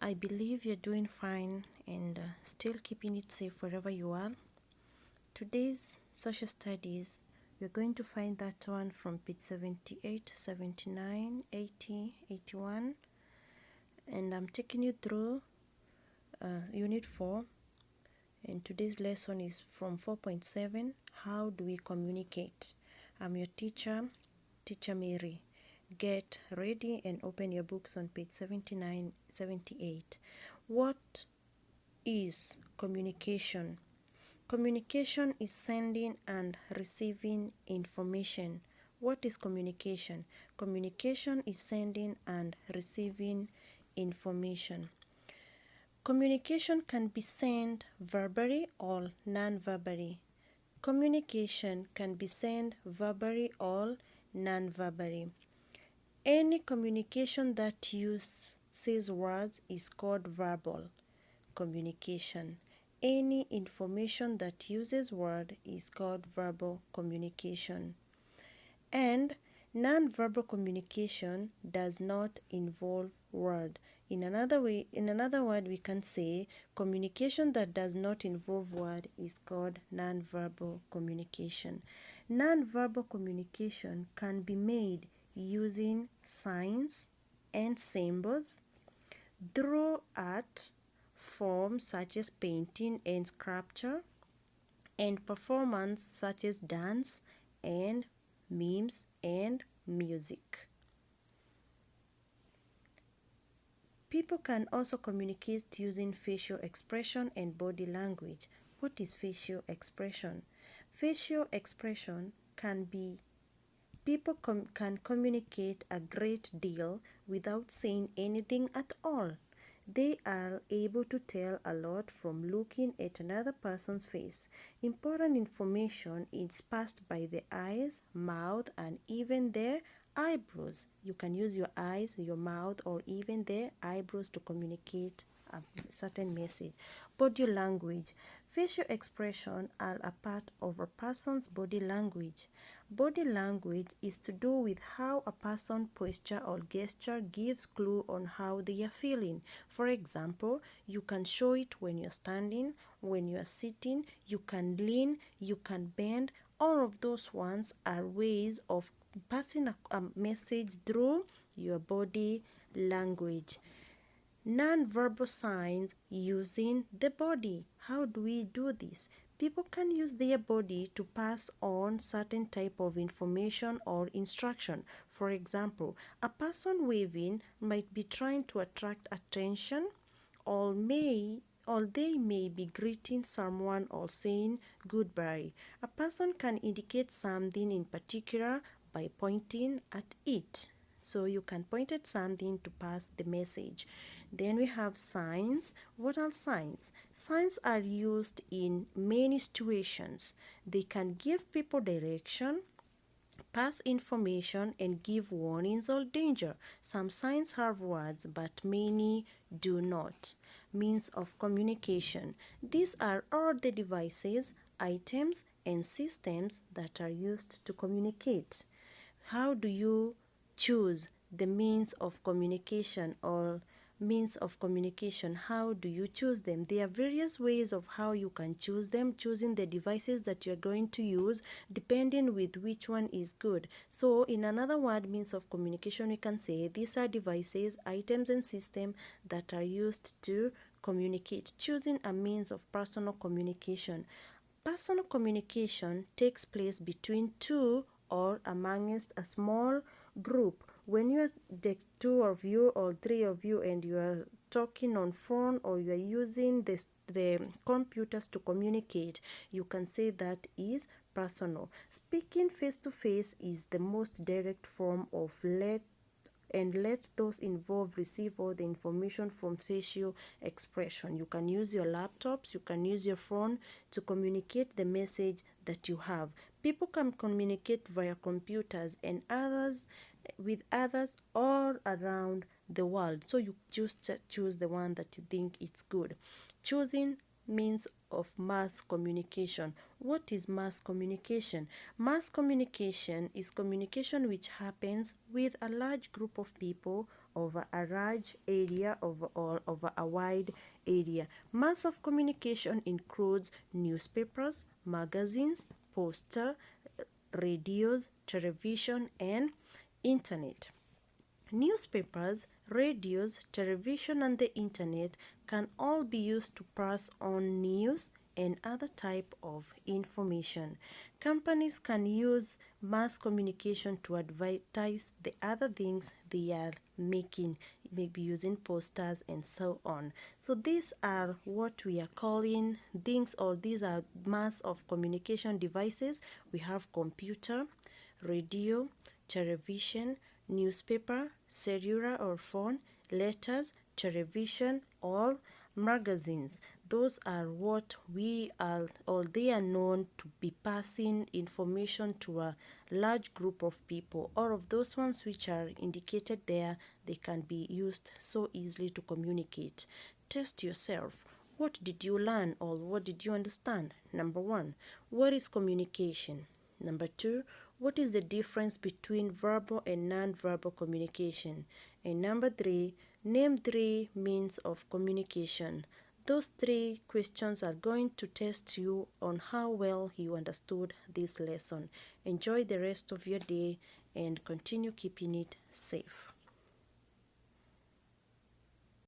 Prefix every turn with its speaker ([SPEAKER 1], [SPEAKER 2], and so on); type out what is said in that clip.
[SPEAKER 1] I believe you're doing fine and still keeping it safe wherever you are. Today's social studies, we're going to find that one from page 78, 79, 80, 81, and I'm taking you through Unit 4. And today's lesson is from 4.7, How do we communicate? I'm your teacher, Teacher Mary. Get ready and open your books on page 79, 78. What is communication? Communication is sending and receiving information. What is communication? Communication is sending and receiving information. Communication can be sent verbally or non-verbally. Communication can be sent verbally or non-verbally. Any communication that uses words is called verbal communication. Any information that uses word is called verbal communication. And non-verbal communication does not involve word. In another word, we can say communication that does not involve word is called non-verbal communication. Non-verbal communication can be made using signs and symbols, through art forms such as painting and sculpture, and performance such as dance and memes and music. People can also communicate using facial expression and body language. What is facial expression? Facial expression can be people can communicate a great deal without saying anything at all. They are able to tell a lot from looking at another person's face. Important information is passed by the eyes, mouth, and even their eyebrows. You can use your eyes, your mouth, or even their eyebrows to communicate a certain message. Body language. Facial expression are a part of a person's body language. Body language is to do with how a person's posture or gesture gives clue on how they are feeling. For example, you can show it when you're standing, when you're sitting, you can lean, you can bend. All of those ones are ways of passing a message through your body language. Non-verbal signs using the body. How do we do this? People can use their body to pass on certain type of information or instruction. For example, a person waving might be trying to attract attention, or they may be greeting someone or saying goodbye. A person can indicate something in particular by pointing at it. So you can point at something to pass the message. Then we have signs. What are signs? Signs are used in many situations. They can give people direction, pass information, and give warnings or danger. Some signs have words, but many do not. Means of communication. These are all the devices, items, and systems that are used to communicate. How do you choose the means of communication or means of communication? How do you choose them? There are various ways of how you can choose them, choosing the devices that you're going to use depending with which one is good. So in another word, means of communication, we can say these are devices, items, and systems that are used to communicate. Choosing a means of personal communication. Personal communication takes place between two or amongst a small group. When you are the two of you or three of you and you are talking on phone or you are using the computers to communicate, you can say that is personal. Speaking face to face is the most direct form of let those involved receive all the information from facial expression. You can use your laptops, you can use your phone to communicate the message that you have. People can communicate via computers and with others all around the world. So you just choose the one that you think it's good. Choosing means of mass communication. What is mass communication? Mass communication is communication which happens with a large group of people over a large area, over a wide area. Mass of communication includes newspapers, magazines, poster, radios, television, and internet. Newspapers, radios, television, and the internet can all be used to pass on news and other type of information. Companies can use mass communication to advertise the other things they are making, maybe using posters and so on. So these are what we are calling things, or these are mass of communication devices. We have computer, radio, television, newspaper, cellular or phone, letters, television, or magazines. Those are what we are, or they are known to be passing information to a large group of people. All of those ones which are indicated there, they can be used so easily to communicate. Test yourself. What did you learn, or what did you understand? Number 1, what is communication? Number 2, what is the difference between verbal and non-verbal communication? And number 3, name 3 means of communication. Those 3 questions are going to test you on how well you understood this lesson. Enjoy the rest of your day and continue keeping it safe.